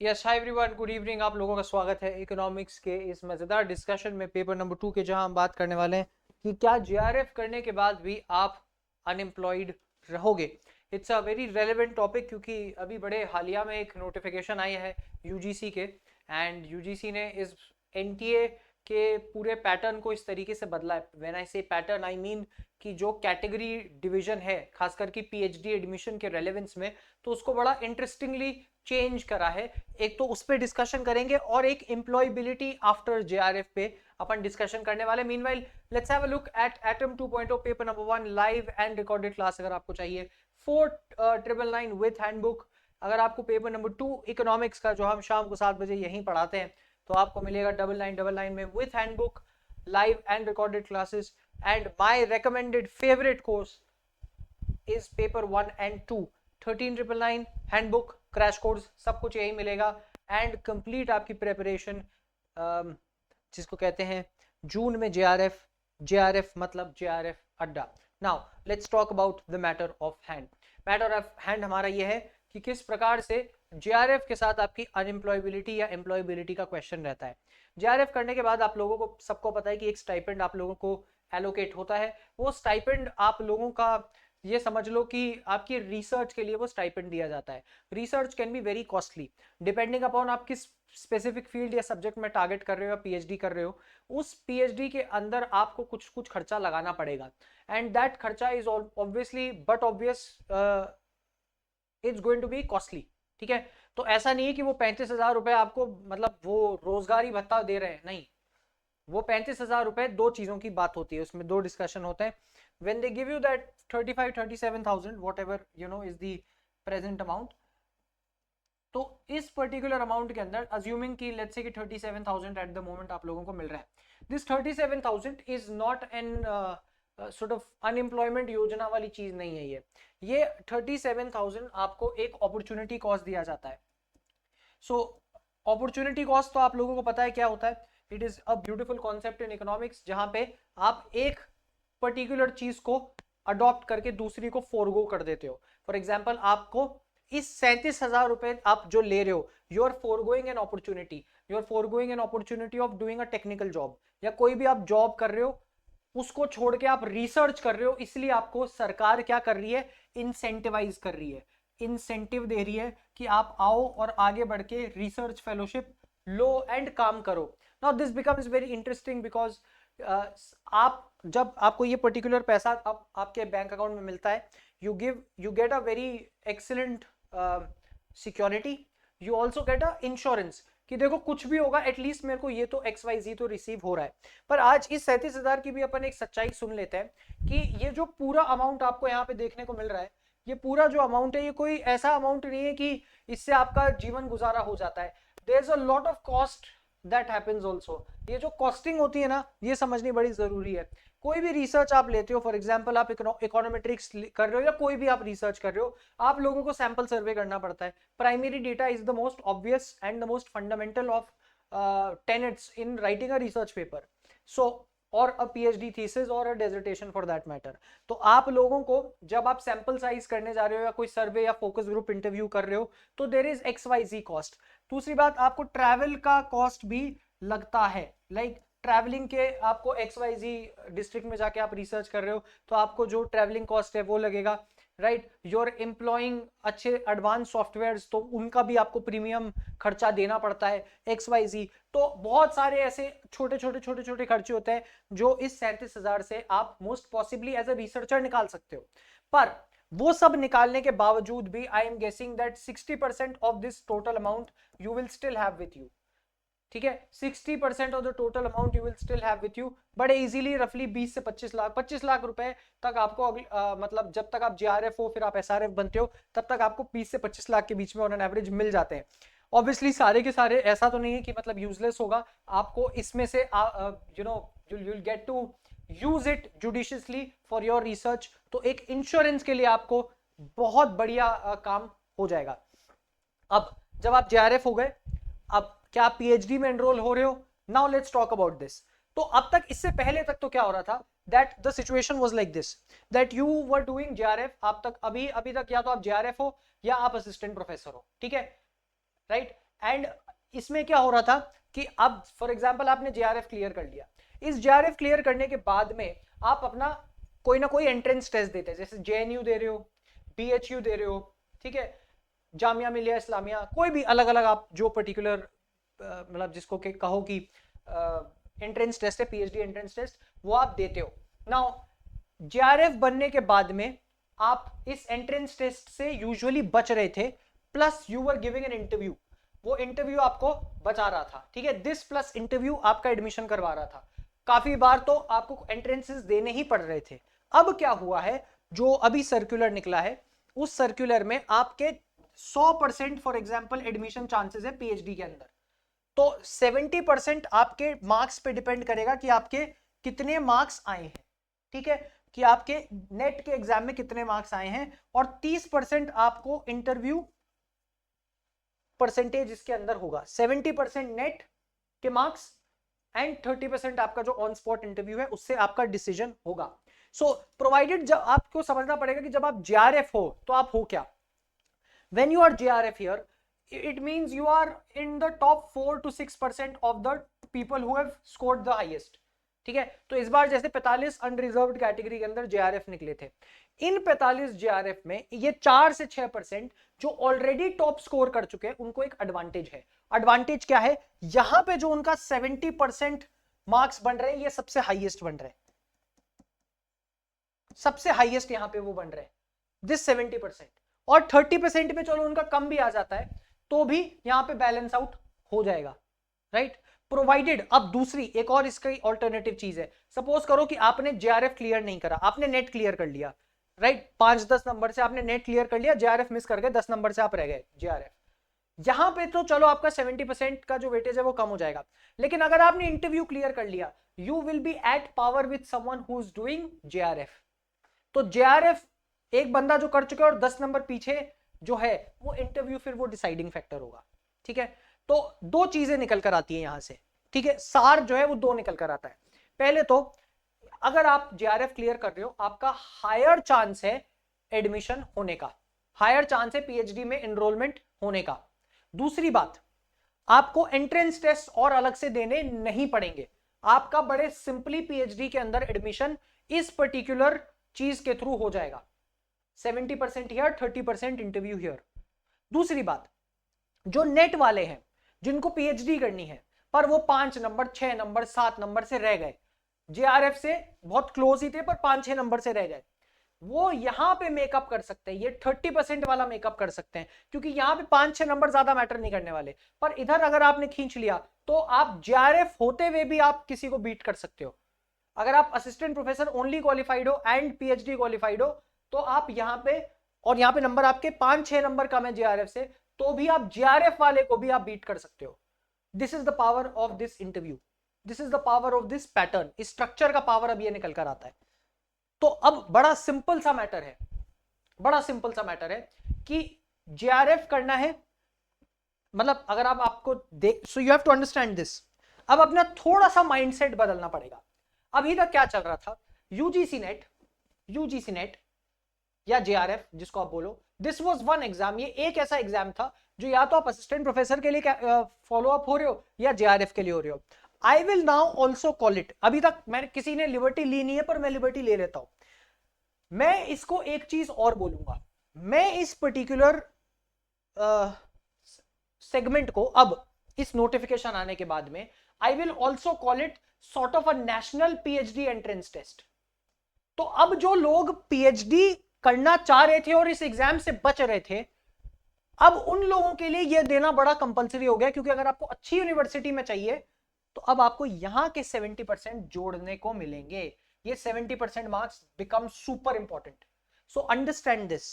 Yes hi everyone, good evening. आप लोगों का स्वागत है इकोनॉमिक्स के इस मज़ेदार डिस्कशन में पेपर नंबर 2 के, जहां हम बात करने वाले हैं कि क्या जीआरएफ करने के बाद भी आप अनएम्प्लॉयड रहोगे। It's a very relevant topic क्योंकि अभी बड़े हालिया में एक नोटिफिकेशन आई है यूजीसी के, एंड यूजीसी ने इस एनटीए के पूरे पैटर्न को इस तरीके से बदला है। व्हेन आई से पैटर्न आई मीन कि जो कैटेगरी डिवीजन है खासकर कि पीएचडी एडमिशन के रेलेवेंस में, तो उसको बड़ा इंटरेस्टिंगली चेंज करा है। एक तो उस पर डिस्कशन करेंगे और एक एम्प्लॉयबिलिटी आफ्टर जेआरएफ पे अपन डिस्कशन करने वाले। Meanwhile let's have a look at atom 2.0 paper number 1 live and recorded class. अगर आपको चाहिए 4999 विथ हैंडबुक, अगर आपको पेपर नंबर 2 इकोनॉमिक्स का जो हम शाम को 7 बजे यहीं पढ़ाते हैं, तो आपको मिलेगा 9999 में with handbook, live and recorded classes. And my recommended favourite course is paper 1 and 2, 13999 handbook, crash course, सब कुछ यही मिलेगा। एंड कंप्लीट आपकी प्रेपरेशन, जिसको कहते हैं जून में जेआरएफ। जेआरएफ मतलब जेआरएफ अड्डा। Now let's talk about the matter of hand. Matter of hand हमारा यह है कि किस प्रकार से जेआरएफ के साथ आपकी अनएम्प्लॉयबिलिटी या एम्प्लॉयबिलिटी का क्वेश्चन रहता है। जेआरएफ करने के बाद आप लोगों को सबको पता है कि एक स्टाइपेंड आप लोगों को एलोकेट होता है। वो स्टाइपेंड आप लोगों का, ये समझ लो कि आपकी रिसर्च के लिए वो स्टाइपेंड दिया जाता है। Research can be very costly depending upon आप किस स्पेसिफिक फील्ड या सब्जेक्ट में टारगेट कर रहे हो या पीएचडी कर रहे हो। उस पीएचडी के अंदर आपको कुछ कुछ खर्चा लगाना पड़ेगा, एंड दैट खर्चा is obviously but obvious it's going to be costly. ठीक है, तो ऐसा नहीं है कि वो 35,000 रुपए आपको मतलब वो रोजगारी भत्ता दे रहे हैं, नहीं। वो 35,000 रुपए, दो चीजों की बात होती है, उसमें दो डिस्कशन होते हैं। when they give you that 35-37,000 whatever is the present amount, तो इस पर्टिकुलर अमाउंट के अंदर अज्यूमिंग कि लेट्स से कि 37,000 एट द मोमेंट आप लोगों को मिल रहा है, this 37,000 is not an sort of unemployment योजना वाली चीज नहीं है। ये 37,000 आपको एक अपॉर्चुनिटी कॉस्ट दिया जाता है। सो अपॉर्चुनिटी कॉस्ट तो आप लोगों को पता है क्या होता है। It is a beautiful concept in economics, जहां पे आप एक पर्टिकुलर चीज को अडॉप्ट करके दूसरी को फोरगो कर देते हो। फॉर एग्जाम्पल, आपको इस 37,000 रुपए आप जो ले रहे हो, you are foregoing an opportunity. You are foregoing an opportunity of doing a technical job, या कोई भी आप जॉब कर रहे हो उसको छोड़ के आप रिसर्च कर रहे हो, इसलिए आपको सरकार क्या कर रही है, इंसेंटिवाइज कर रही है, इंसेंटिव दे रही है कि आप आओ और आगे बढ़ के रिसर्च फेलोशिप लो एंड काम करो। Now this becomes very interesting because आप जब आपको ये पर्टिकुलर पैसा आपके बैंक अकाउंट में मिलता है, you get a very excellent security. You also get a insurance कि देखो कुछ भी होगा एटलीस्ट मेरे को ये तो XYZ तो रिसीव हो रहा है। पर आज इस 37,000 की भी अपन एक सच्चाई सुन लेते हैं कि ये जो पूरा अमाउंट आपको यहाँ पे देखने को मिल रहा है, ये पूरा जो अमाउंट है, ये कोई ऐसा अमाउंट नहीं है कि इससे आपका जीवन गुजारा हो जाता है। There is a lot of cost that happens also. ये जो कॉस्टिंग होती है ना, ये समझनी बड़ी जरूरी है। कोई भी रिसर्च आप लेते हो, फॉर एग्जाम्पल आप इकोनॉमेट्रिक्स कर रहे हो या कोई भी आप रिसर्च कर रहे हो, आप लोगों को सैंपल सर्वे करना पड़ता है। Primary data is the most obvious and the most fundamental of tenets in writing a research paper, so or a PhD thesis or a dissertation for that matter। तो आप लोगों को जब आप सैंपल साइज करने जा रहे हो या कोई सर्वे या फोकस ग्रुप इंटरव्यू कर रहे हो, तो देर इज XYZ कॉस्ट। दूसरी बात, आपको ट्रैवल का कॉस्ट भी लगता है। लाइक ट्रैवलिंग के आपको XYZ डिस्ट्रिक्ट में जाके आप रिसर्च कर रहे हो, तो आपको जो ट्रैवलिंग कॉस्ट है वो लगेगा, राइट। योर एम्प्लॉइंग अच्छे एडवांस सॉफ्टवेयर्स, तो उनका भी आपको प्रीमियम खर्चा देना पड़ता है, XYZ। तो बहुत सारे ऐसे छोटे छोटे छोटे छोटे खर्चे होते हैं जो इस 37,000 से आप most possibly as a researcher निकाल सकते हो। पर वो सब निकालने के बावजूद भी I am guessing that 60% of this total amount you will still have with you. ठीक है, 60% of the total amount you will still have with you बड़े इजीली, रफली 20 से 25 लाख रुपए तक आपको मतलब जब तक आप जेआरएफ हो फिर आप एसआरएफ बनते हो, तब तक आपको 20 से 25 लाख के बीच में ऑन एन एवरेज मिल जाते हैं। ऑब्वियसली सारे के सारे ऐसा तो नहीं है कि मतलब यूजलेस होगा, आपको इसमें से you'll get to use it judiciously for your research। तो एक इंश्योरेंस के लिए आपको बहुत बढ़िया काम हो जाएगा। अब जब आप जेआरएफ हो गए, अब क्या आप पीएचडी में एनरोल हो रहे हो? Now let's talk about this. तो अब तक, इससे पहले तक तो क्या हो रहा था, that the situation was like this, that you were doing JRF. आप तक अभी अभी तक या तो आप जेआरएफ हो या आप असिस्टेंट प्रोफेसर हो, ठीक है, राइट। एंड इसमें क्या हो रहा था कि अब फॉर एग्जांपल आपने जेआरएफ क्लियर कर लिया, इस जेआरएफ क्लियर करने के बाद में आप अपना कोई ना कोई एंट्रेंस टेस्ट देते हैं, जैसे जेएनयू दे रहे हो, बीएचयू दे रहे हो, ठीक है, जामिया मिलिया इस्लामिया, कोई भी अलग अलग आप जो पर्टिकुलर मतलब जिसको कहो कि एंट्रेंस टेस्ट है, पीएचडी एंट्रेंस टेस्ट, वो आप देते हो। नाउ जेआरएफ बनने के बाद में आप इस एंट्रेंस टेस्ट से यूजुअली बच रहे थे, plus you were giving an interview, वो इंटरव्यू आपको बचा रहा था, ठीक है, दिस प्लस इंटरव्यू आपका एडमिशन करवा रहा था। काफी बार तो आपको एंट्रेंसेस देने ही पड़ रहे थे। अब क्या हुआ है, जो अभी सर्कुलर निकला है, उस सर्कुलर में आपके 100% फॉर एग्जांपल एडमिशन चांसेस है पीएचडी के अंदर, तो 70% आपके मार्क्स पे डिपेंड करेगा कि आपके कितने मार्क्स आए हैं, ठीक है, कि आपके नेट के एग्जाम में कितने मार्क्स आए हैं, और 30% आपको इंटरव्यू परसेंटेज इसके अंदर होगा, 70% नेट के मार्क्स एंड 30% आपका जो ऑन स्पॉट इंटरव्यू है उससे आपका डिसीजन होगा। सो प्रोवाइडेड, जब आपको समझना पड़ेगा कि जब आप जेआरएफ हो तो आप हो क्या। When you are JRF here, it means you are in the top 4 to 6% of the people who have scored the highest, ठीक है। तो इस बार जैसे 45 अनरिजर्व्ड कैटेगरी के अंदर जेआरएफ निकले थे, इन 45 जेआरएफ में ये 4 से 6% जो ऑलरेडी टॉप स्कोर कर चुके हैं उनको एक एडवांटेज है। एडवांटेज क्या है, यहां पे जो उनका 70% मार्क्स बन रहे हैं ये सबसे हाईएस्ट बन रहे हैं, सबसे हाईएस्ट यहां पे वो बन रहे हैं, दिस 70%, और 30% में चलो उनका कम भी आ जाता है तो भी यहां पे बैलेंस आउट हो जाएगा, राइट, प्रोवाइडेड। अब दूसरी एक और इसकी ऑल्टरनेटिव चीज है, सपोज करो कि आपने जेआरएफ क्लियर नहीं करा, आपने नेट क्लियर कर लिया, राइट, 5-10 नंबर से आपने नेट क्लियर कर लिया, जेआरएफ मिस कर गए, 10 नंबर से आप रह गए जेआरएफ, यहां पे तो चलो आपका 70% का जो वेटेज है वो कम हो जाएगा। लेकिन अगर आपने इंटरव्यू क्लियर कर लिया, you will be at power with someone who is doing JRF, तो जेआरएफ एक बंदा जो कर चुके और 10 नंबर पीछे जो है वो इंटरव्यू फिर वो डिसाइडिंग फैक्टर होगा, ठीक है। तो दो चीजें निकल कर आती है यहां से, ठीक है, सार जो है वो दो निकल कर आता है। पहले तो अगर आप जेआरएफ क्लियर कर रहे हो, आपका हायर चांस है एडमिशन होने का, हायर चांस है पीएचडी में एनरोलमेंट होने का। दूसरी बात, आपको एंट्रेंस टेस्ट और अलग से देने नहीं पड़ेंगे, आपका बड़े सिंपली पीएचडी के अंदर एडमिशन इस पर्टिकुलर चीज के थ्रू हो जाएगा, 70% हियर, 30% इंटरव्यू हियर। दूसरी बात, जो नेट वाले हैं जिनको पीएचडी करनी है पर वो 5 नंबर 6 नंबर 7 नंबर से रह गए, जेआरएफ से बहुत क्लोज ही थे पर 5-6 नंबर से रह गए, वो यहां पे मेकअप कर सकते हैं, ये 30% वाला मेकअप कर सकते हैं, क्योंकि यहां पे 5-6 नंबर ज्यादा मैटर नहीं करने वाले। पर इधर अगर आपने खींच लिया तो आप जेआरएफ होते हुए भी आप किसी को बीट कर सकते हो। अगर आप असिस्टेंट प्रोफेसर ओनली क्वालिफाइड हो एंड पीएचडी क्वालिफाइड हो तो आप यहां पे, और यहां पे नंबर आपके 5-6 नंबर कम है जेआरएफ से, तो भी आप जेआरएफ वाले को भी आप बीट कर सकते हो। This is the power of this interview, this is the power of this pattern, इस स्ट्रक्चर का पावर अब ये निकल कर आता है। तो अब बड़ा सिंपल सा मैटर है, बड़ा सिंपल सा मैटर है कि जेआरएफ करना है, मतलब अगर आप आपको देख, so you have to understand this. अब अपना थोड़ा सा माइंडसेट बदलना पड़ेगा। अभी तक क्या चल रहा था, यूजीसी नेट या जेआरएफ जिसको आप बोलो, दिस वाज वन एग्जाम, ये एक ऐसा एग्जाम था जो या तो आप असिस्टेंट प्रोफेसर के लिए फॉलो अप हो रहे हो या जेआरएफ के लिए हो रहे हो। I will now also call it, अभी तक मैंने किसी ने लिबर्टी ली नहीं है पर मैं लिबर्टी ले लेता हूं, मैं इसको एक चीज और बोलूंगा, मैं इस पर्टिकुलर सेगमेंट को अब इस नोटिफिकेशन आने के बाद में I will also call it sort of a national PhD entrance test. तो अब जो लोग पीएचडी करना चाह रहे थे और इस एग्जाम से बच रहे थे, अब उन लोगों के लिए यह देना बड़ा कंपलसरी हो गया, क्योंकि अगर आपको अच्छी यूनिवर्सिटी में चाहिए तो अब आपको यहां के 70% जोड़ने को मिलेंगे, ये 70% marks become super important. So understand this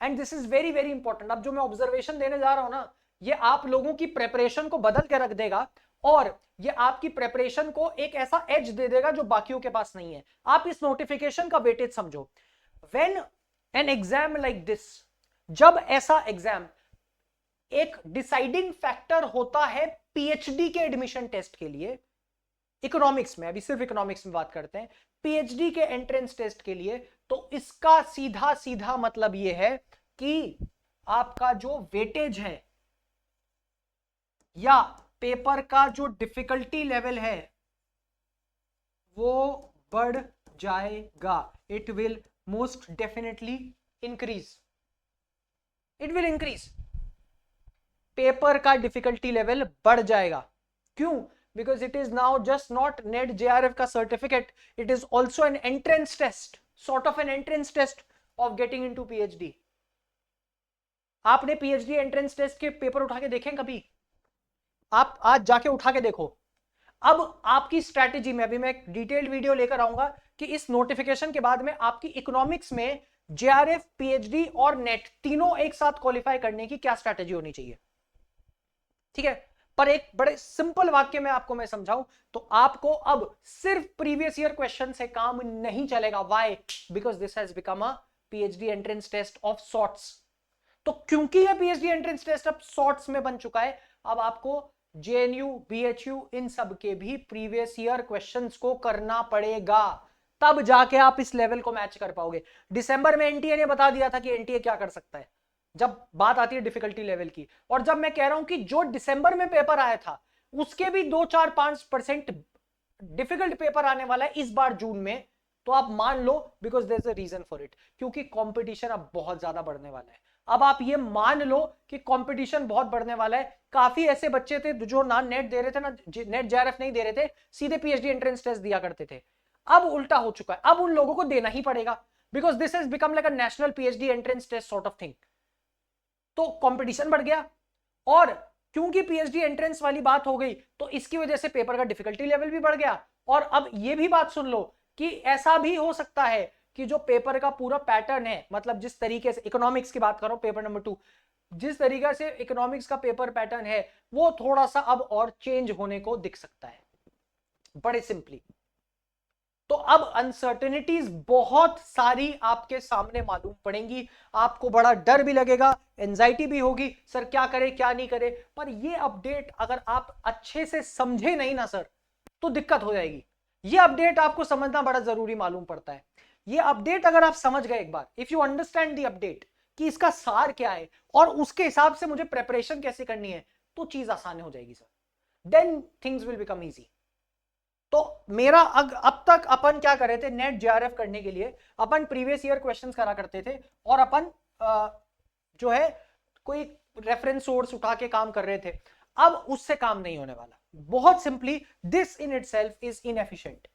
and this is very very important. अब जो मैं ऑब्जर्वेशन देने जा रहा हूं ना, ये आप लोगों की प्रेपरेशन को बदल के रख देगा और ये आपकी प्रेपरेशन को एक ऐसा एज दे देगा जो बाकियों के पास नहीं है। आप इस नोटिफिकेशन का वेटेज समझो, when an exam like this, जब ऐसा एग्जाम एक डिसाइडिंग फैक्टर होता है पीएचडी के एडमिशन टेस्ट के लिए, इकोनॉमिक्स में, अभी सिर्फ इकोनॉमिक्स में बात करते हैं, पीएचडी के एंट्रेंस टेस्ट के लिए, तो इसका सीधा सीधा मतलब यह है कि आपका जो वेटेज है या पेपर का जो डिफिकल्टी लेवल है वो बढ़ जाएगा, it will most definitely increase, it will increase. Paper का डिफिकल्टी लेवल बढ़ जाएगा। क्यों? Because it is now just not NET JRF का certificate, it is also an entrance test, sort of an entrance test of getting into PhD. आपने PhD entrance test के paper उठा के देखें कभी? आप आज जाके उठा के देखो। अब आपकी स्ट्रैटेजी में अभी मैं एक डिटेल्ड वीडियो लेकर आऊंगा कि इस नोटिफिकेशन के बाद में आपकी इकोनॉमिक्स में जेआरएफ, पीएचडी और नेट तीनों एक साथ क्वालिफाई करने की क्या स्ट्रैटेजी होनी चाहिए। ठीक है, पर एक बड़े सिंपल वाक्य में आपको मैं समझाऊं तो आपको अब सिर्फ प्रीवियस ईयर क्वेश्चन से काम नहीं चलेगा। Why? Because this has become a PhD entrance test of sorts. तो क्योंकि यह पीएचडी एंट्रेंस टेस्ट अब सॉर्ट्स में बन चुका है, अब आपको जेएनयू, बीएचयू इन सब के भी प्रीवियस ईयर क्वेश्चंस को करना पड़ेगा, तब जाके आप इस लेवल को मैच कर पाओगे। दिसंबर में एनटीए ने बता दिया था कि एनटीए क्या कर सकता है जब बात आती है डिफिकल्टी लेवल की। और जब मैं कह रहा हूं कि जो दिसंबर में पेपर आया था उसके भी 2-4-5% डिफिकल्ट पेपर आने वाला है इस बार जून में, तो आप मान लो, because there is a reason for it, क्योंकि कंपटीशन अब बहुत ज्यादा बढ़ने वाला है। अब आप ये मान लो कि कंपटीशन बहुत बढ़ने वाला है। काफी ऐसे बच्चे थे जो ना नेट दे रहे थे, ना नेट जेआरएफ नहीं दे रहे थे, सीधे पीएचडी एंट्रेंस टेस्ट दिया करते थे। अब उल्टा हो चुका है, अब उन लोगों को देना ही पड़ेगा, because this has become like a national PhD entrance test sort of thing. तो कंपटीशन बढ़ गया, और क्योंकि पीएचडी एंट्रेंस वाली बात हो गई तो इसकी वजह से पेपर का डिफिकल्टी लेवल भी बढ़ गया। और अब यह भी बात सुन लो कि ऐसा भी हो सकता है कि जो पेपर का पूरा पैटर्न है, मतलब जिस तरीके से इकोनॉमिक्स की बात करो, पेपर नंबर 2, जिस तरीके से इकोनॉमिक्स का पेपर पैटर्न है वो थोड़ा सा अब और चेंज होने को दिख सकता है, बड़े सिंपली। तो अब अनसर्टेनिटीज बहुत सारी आपके सामने मालूम पड़ेंगी, आपको बड़ा डर भी लगेगा, एंजाइटी भी होगी, सर क्या करे क्या नहीं करे। पर ये अपडेट अगर आप अच्छे से समझे नहीं ना सर, तो दिक्कत हो जाएगी। ये अपडेट आपको समझना बड़ा जरूरी मालूम पड़ता है। ये अपडेट अगर आप समझ गए एक बार, if you understand the update कि इसका सार क्या है और उसके हिसाब से मुझे प्रेपरेशन कैसे करनी है, तो चीज आसान हो जाएगी sir, then things will become easy. तो मेरा अब तक अपन क्या कर रहे थे, नेट जेआरएफ करने के लिए अपन प्रीवियस ईयर क्वेश्चंस करा करते थे, और अपन जो है कोई रेफरेंस सोर्स उठा के काम कर रहे थे। अब उससे काम नहीं होने वाला, बहुत simply this in itself is inefficient.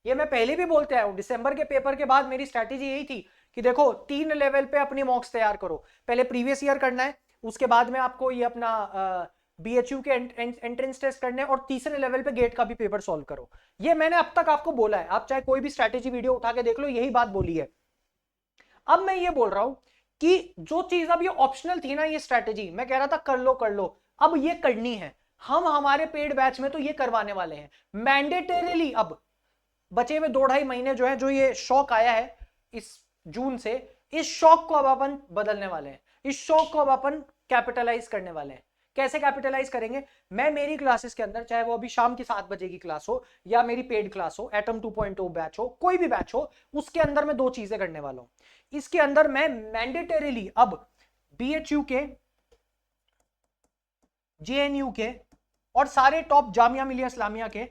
ये मैं पहले भी बोलते आया हूं, दिसंबर के पेपर के बाद मेरी स्ट्रैटेजी यही थी कि देखो 3 लेवल पे अपनी मॉक्स तैयार करो। पहले प्रीवियस ईयर करना है, उसके बाद में आपको ये अपना बीएचयू के एंट्रेंस टेस्ट करने, और तीसरे लेवल पे गेट का भी पेपर सॉल्व करो। ये मैंने अब तक आपको बोला है, आप चाहे कोई भी स्ट्रैटेजी वीडियो उठा के देख लो, यही बात बोली है। अब मैं ये बोल रहा हूं कि जो चीज अब ये ऑप्शनल थी ना, ये स्ट्रैटेजी मैं कह रहा था कर लो, अब ये करनी है। हम हमारे पेड बैच में तो ये करवाने वाले हैं मैंडेटरीली। अब बचे हुए 2-2.5 महीने जो है, जो ये शॉक आया है इस जून से, इस शॉक को अब अपन बदलने वाले हैं, इस शॉक को अब अपन कैपिटलाइज करने वाले हैं। कैसे कैपिटलाइज करेंगे? मैं मेरी क्लासेस के अंदर, चाहे वो अभी शाम की 7 बजे की क्लास हो या मेरी पेड क्लास हो, एटम 2.0 बैच हो, कोई भी बैच हो, उसके अंदर मैं 2 चीजें करने वाला हूं। इसके अंदर मैं मैंडेटरीली अब बीएचयू के, जेएनयू के और सारे टॉप जामिया मिलिया इस्लामिया के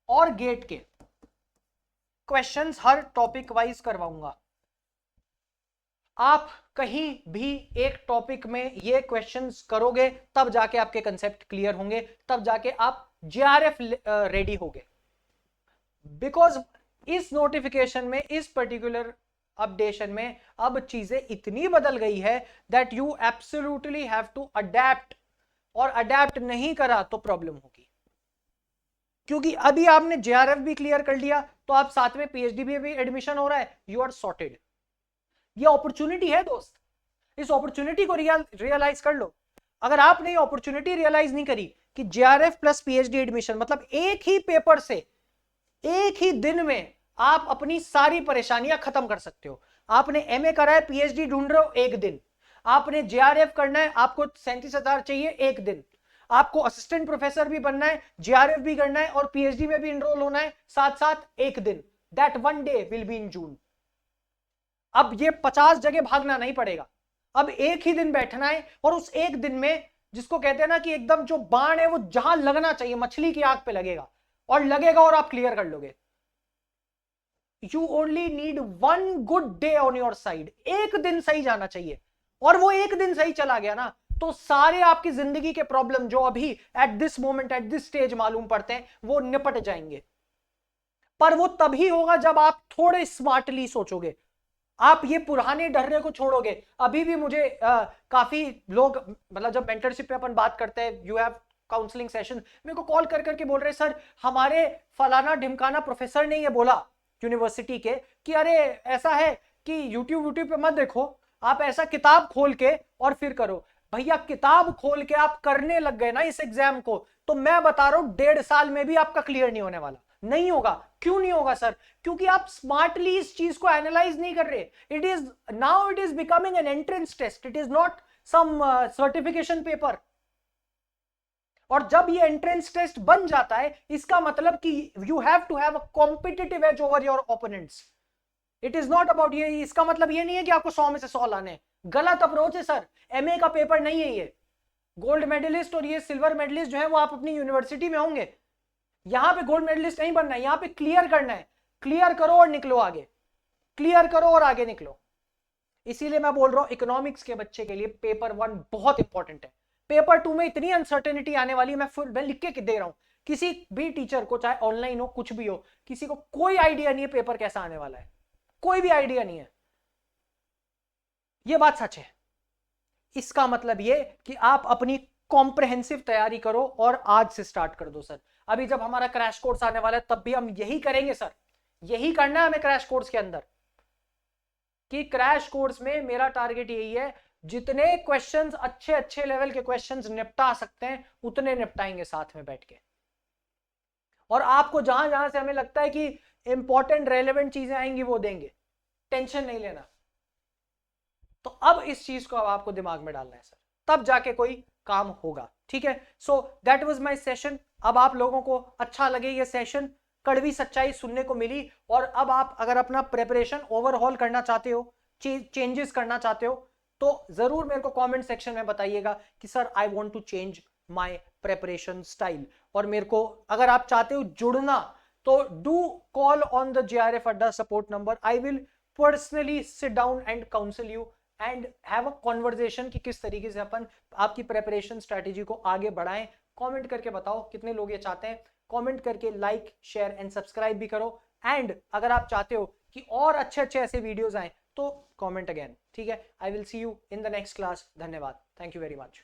और गेट के क्वेश्चंस हर टॉपिक वाइज करवाऊंगा। आप कहीं भी एक टॉपिक में ये क्वेश्चंस करोगे तब जाके आपके कंसेप्ट क्लियर होंगे, तब जाके आप जेआरएफ रेडी होगे। बिकॉज इस नोटिफिकेशन में, इस पर्टिकुलर अपडेशन में अब चीजें इतनी बदल गई है that you absolutely have to adapt, और अडेप्ट नहीं करा तो प्रॉब्लम होगी। क्योंकि अभी आपने जेआरएफ भी क्लियर कर लिया तो आप साथ में पीएचडी भी एडमिशन हो रहा है, यू आर सॉर्टेड। ये अपॉर्चुनिटी है दोस्त, इस अपॉर्चुनिटी को रियलाइज कर लो। अगर आपने ये अपॉर्चुनिटी रियलाइज नहीं करी कि जेआरएफ प्लस पीएचडी एडमिशन, मतलब एक ही पेपर से एक ही दिन में आप अपनी सारी परेशानियां खत्म कर सकते हो। आपने एमए करा है, पीएचडी ढूंढ रहे हो, एक दिन। आपने जेआरएफ करना है, आपको 37,000 चाहिए, एक दिन। आपको असिस्टेंट प्रोफेसर भी बनना है, जेआरएफ भी करना है और पीएचडी में भी इनरोल होना है साथ साथ, एक दिन। That one day will be in June. अब ये 50 जगह भागना नहीं पड़ेगा, अब एक ही दिन बैठना है और उस एक दिन में, जिसको कहते हैं ना कि एकदम जो बाण है वो जहां लगना चाहिए मछली की आंख पे लगेगा, और लगेगा और आप क्लियर कर लोगे। You only need one good day on your side, एक दिन सही जाना चाहिए, और वो एक दिन सही चला गया ना तो सारे आपकी जिंदगी के प्रॉब्लम जो अभी at this moment at this stage मालूम पड़ते हैं वो निपट जाएंगे। पर वो तभी होगा जब आप थोड़े स्मार्टली सोचोगे, आप ये पुराने डरने को छोड़ोगे। अभी भी मुझे काफी लोग, मतलब जब मेंटरशिप पे अपन बात करते हैं, यू हैव काउंसलिंग सेशन, मेरे को कॉल कर करके बोल रहे सर हमारे फलाना ढिमकाना प्रोफेसर ने ये बोला यूनिवर्सिटी के कि अरे ऐसा है कि यूट्यूब पे मत देखो, आप ऐसा किताब खोल के और फिर करो। भैया किताब खोल के आप करने लग गए ना इस एग्जाम को, तो मैं बता रहा हूं 1.5 साल में भी आपका क्लियर नहीं होने वाला। नहीं होगा। क्यों नहीं होगा सर? क्योंकि आप स्मार्टली इस चीज को एनालाइज नहीं कर रहे। It is becoming an entrance test, it is not some certification paper. और जब ये एंट्रेंस टेस्ट बन जाता है इसका मतलब कि you have to have a competitive edge over your opponents. It is not about ये, इसका मतलब ये नहीं है कि आपको 100 में से 100 लाने। गलत अप्रोच है सर, एमए का पेपर नहीं है ये। गोल्ड मेडलिस्ट और ये सिल्वर मेडलिस्ट जो है वो आप अपनी यूनिवर्सिटी में होंगे, यहां पे गोल्ड मेडलिस्ट नहीं बनना है, यहां पे क्लियर करना है। क्लियर करो और निकलो आगे, क्लियर करो और आगे निकलो। इसीलिए मैं बोल रहा हूं इकोनॉमिक्स के बच्चे के लिए पेपर 1 बहुत इंपॉर्टेंट है। पेपर 2 में इतनी अनसर्टेनिटी आने वाली है, मैं लिख के दे रहा हूं। किसी भी टीचर को, चाहे ऑनलाइन हो कुछ भी हो, किसी को कोई आइडिया नहीं है पेपर कैसा आने वाला है, कोई भी आइडिया नहीं है। यह बात सच है। इसका मतलब यह कि आप अपनी कॉम्प्रहेंसिव तैयारी करो और आज से स्टार्ट कर दो सर। अभी जब हमारा क्रैश कोर्स आने वाला है तब भी हम यही करेंगे सर, यही करना है हमें क्रैश कोर्स के अंदर। कि क्रैश कोर्स में मेरा टारगेट यही है, जितने क्वेश्चंस अच्छे अच्छे लेवल के क्वेश्चंस निपटा सकते हैं उतने निपटाएंगे साथ में बैठ के। और आपको जहां जहां से हमें लगता है कि इंपॉर्टेंट रेलेवेंट चीजें आएंगी वो देंगे, टेंशन नहीं लेना। तो अब इस चीज को अब आपको दिमाग में डालना है सर, तब जाके कोई काम होगा। ठीक है, so that was my session. अब आप लोगों को अच्छा लगे ये सेशन, कड़वी सच्चाई सुनने को मिली, और अब आप अगर अपना प्रेपरेशन ओवरहॉल करना चाहते हो, चेंजेस करना चाहते हो, तो जरूर मेरे को कमेंट सेक्शन में बताइएगा कि sir I want to change my preparation style. और मेरे को अगर आप चाहते हो जुड़ना तो do call on the JRF Adda support number. I will personally sit down and counsel you and have a conversation कि किस तरीके से अपन आपकी प्रेपरेशन स्ट्रैटेजी को आगे बढ़ाएं। कमेंट करके बताओ कितने लोग ये चाहते हैं, कमेंट करके लाइक शेयर एंड सब्सक्राइब भी करो। एंड अगर आप चाहते हो कि और अच्छे अच्छे ऐसे वीडियोस आए तो कमेंट अगेन। ठीक है, I will see you in the next class. धन्यवाद, थैंक यू वेरी मच।